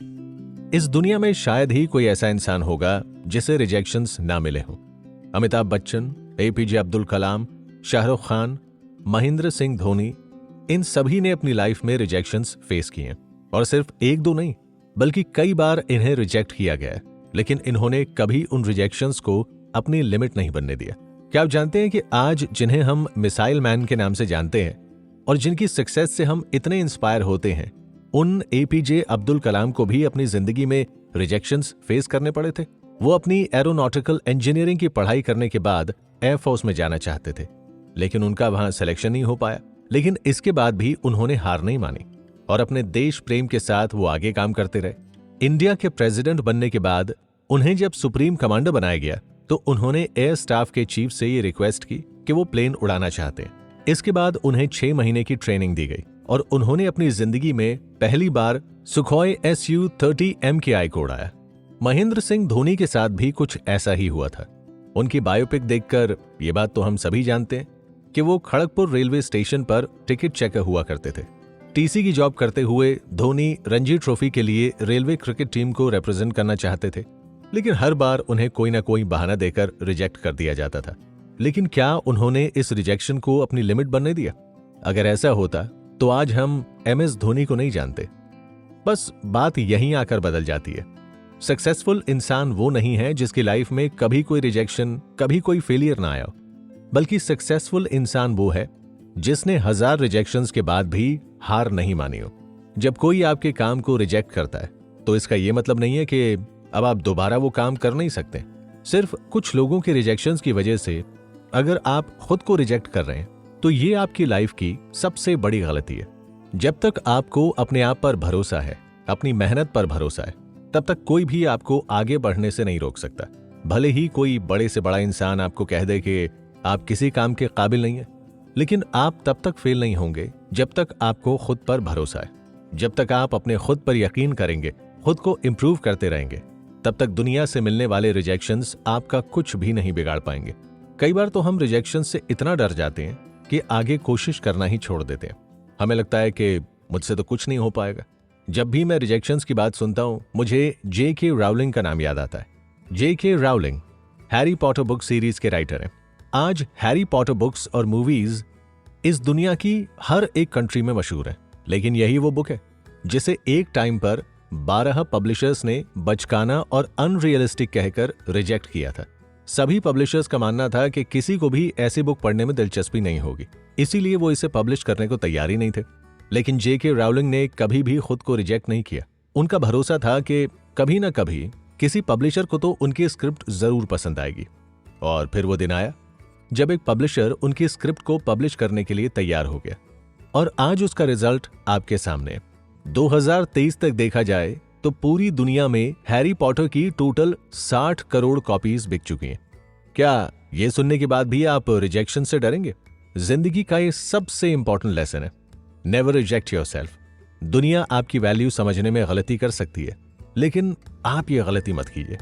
इस दुनिया में शायद ही कोई ऐसा इंसान होगा जिसे रिजेक्शंस ना मिले हों। अमिताभ बच्चन, एपीजे अब्दुल कलाम, शाहरुख खान, महेंद्र सिंह धोनी, इन सभी ने अपनी लाइफ में रिजेक्शंस फेस किए, और सिर्फ एक दो नहीं बल्कि कई बार इन्हें रिजेक्ट किया गया है, लेकिन इन्होंने कभी उन रिजेक्शंस को अपनी लिमिट नहीं बनने दिया। क्या आप जानते हैं कि आज जिन्हें हम मिसाइल मैन के नाम से जानते हैं और जिनकी सक्सेस से हम इतने इंस्पायर होते हैं, उन एपीजे अब्दुल कलाम को भी अपनी जिंदगी में रिजेक्शंस फेस करने पड़े थे। वो अपनी एरोनॉटिकल इंजीनियरिंग की पढ़ाई करने के बाद एयरफोर्स में जाना चाहते थे, लेकिन उनका वहां सिलेक्शन नहीं हो पाया। लेकिन इसके बाद भी उन्होंने हार नहीं मानी और अपने देश प्रेम के साथ वो आगे काम करते रहे। इंडिया के प्रेसिडेंट बनने के बाद उन्हें जब सुप्रीम कमांडर बनाया गया तो उन्होंने एयर स्टाफ के चीफ से ये रिक्वेस्ट की कि वो प्लेन उड़ाना चाहते हैं। इसके बाद उन्हें 6 महीने की ट्रेनिंग दी गई और उन्होंने अपनी जिंदगी में पहली बार सुखोई Su-30 MKI को उड़ाया। महेंद्र सिंह धोनी के साथ भी कुछ ऐसा ही हुआ था। उनकी बायोपिक देखकर ये बात तो हम सभी जानते हैं कि वो खड़गपुर रेलवे स्टेशन पर टिकट चेकर हुआ करते थे। टीसी की जॉब करते हुए धोनी रणजी ट्रॉफी के लिए रेलवे क्रिकेट टीम को रिप्रेजेंट करना चाहते थे, लेकिन हर बार उन्हें कोई ना कोई बहाना देकर रिजेक्ट कर दिया जाता था। लेकिन क्या उन्होंने इस रिजेक्शन को अपनी लिमिट बनने दिया? अगर ऐसा होता तो आज हम MS धोनी को नहीं जानते। बस बात यहीं आकर बदल जाती है। सक्सेसफुल इंसान वो नहीं है जिसकी लाइफ में कभी कोई रिजेक्शन, कभी कोई फेलियर ना आया, बल्कि सक्सेसफुल इंसान वो है जिसने 1000 रिजेक्शंस के बाद भी हार नहीं मानी हो। जब कोई आपके काम को रिजेक्ट करता है तो इसका यह मतलब नहीं है कि अब आप दोबारा वो काम कर नहीं सकते। सिर्फ कुछ लोगों के रिजेक्शंस की वजह से अगर आप खुद को रिजेक्ट कर रहे हैं तो ये आपकी लाइफ की सबसे बड़ी गलती है। जब तक आपको अपने आप पर भरोसा है, अपनी मेहनत पर भरोसा है, तब तक कोई भी आपको आगे बढ़ने से नहीं रोक सकता। भले ही कोई बड़े से बड़ा इंसान आपको कह दे कि आप किसी काम के काबिल नहीं है, लेकिन आप तब तक फेल नहीं होंगे जब तक आपको खुद पर भरोसा है। जब तक आप अपने खुद पर यकीन करेंगे, खुद को इंप्रूव करते रहेंगे, तब तक दुनिया से मिलने वाले रिजेक्शंस आपका कुछ भी नहीं बिगाड़ पाएंगे। कई बार तो हम रिजेक्शन से इतना डर जाते हैं कि आगे कोशिश करना ही छोड़ देते हैं। हमें लगता है कि मुझसे तो कुछ नहीं हो पाएगा। जब भी मैं रिजेक्शंस की बात सुनता हूं, मुझे J.K. राउलिंग का नाम याद आता है। J.K. Rowling Harry Potter book series के राइटर हैं। आज हैरी पॉटर बुक्स और मूवीज इस दुनिया की हर एक कंट्री में मशहूर है, लेकिन यही वो बुक है जिसे एक टाइम पर 12 पब्लिशर्स ने बचकाना और अनरियलिस्टिक कहकर रिजेक्ट किया था। सभी पब्लिशर्स का मानना था कि किसी को भी ऐसी बुक पढ़ने में दिलचस्पी नहीं होगी, इसीलिए वो इसे पब्लिश करने को तैयार ही नहीं थे। लेकिन J.K. राउलिंग ने कभी भी खुद को रिजेक्ट नहीं किया। उनका भरोसा था कि कभी ना कभी किसी पब्लिशर को तो उनकी स्क्रिप्ट जरूर पसंद आएगी। और फिर वो दिन आया जब एक पब्लिशर उनकी स्क्रिप्ट को पब्लिश करने के लिए तैयार हो गया, और आज उसका रिजल्ट आपके सामने है। 2023 तक देखा जाए तो पूरी दुनिया में हैरी पॉटर की टोटल 60 करोड़ कॉपीज बिक चुकी हैं। क्या ये सुनने के बाद भी आप रिजेक्शन से डरेंगे? जिंदगी का ये सबसे इंपॉर्टेंट लेसन है, नेवर रिजेक्ट योरसेल्फ। दुनिया आपकी वैल्यू समझने में गलती कर सकती है, लेकिन आप ये गलती मत कीजिए।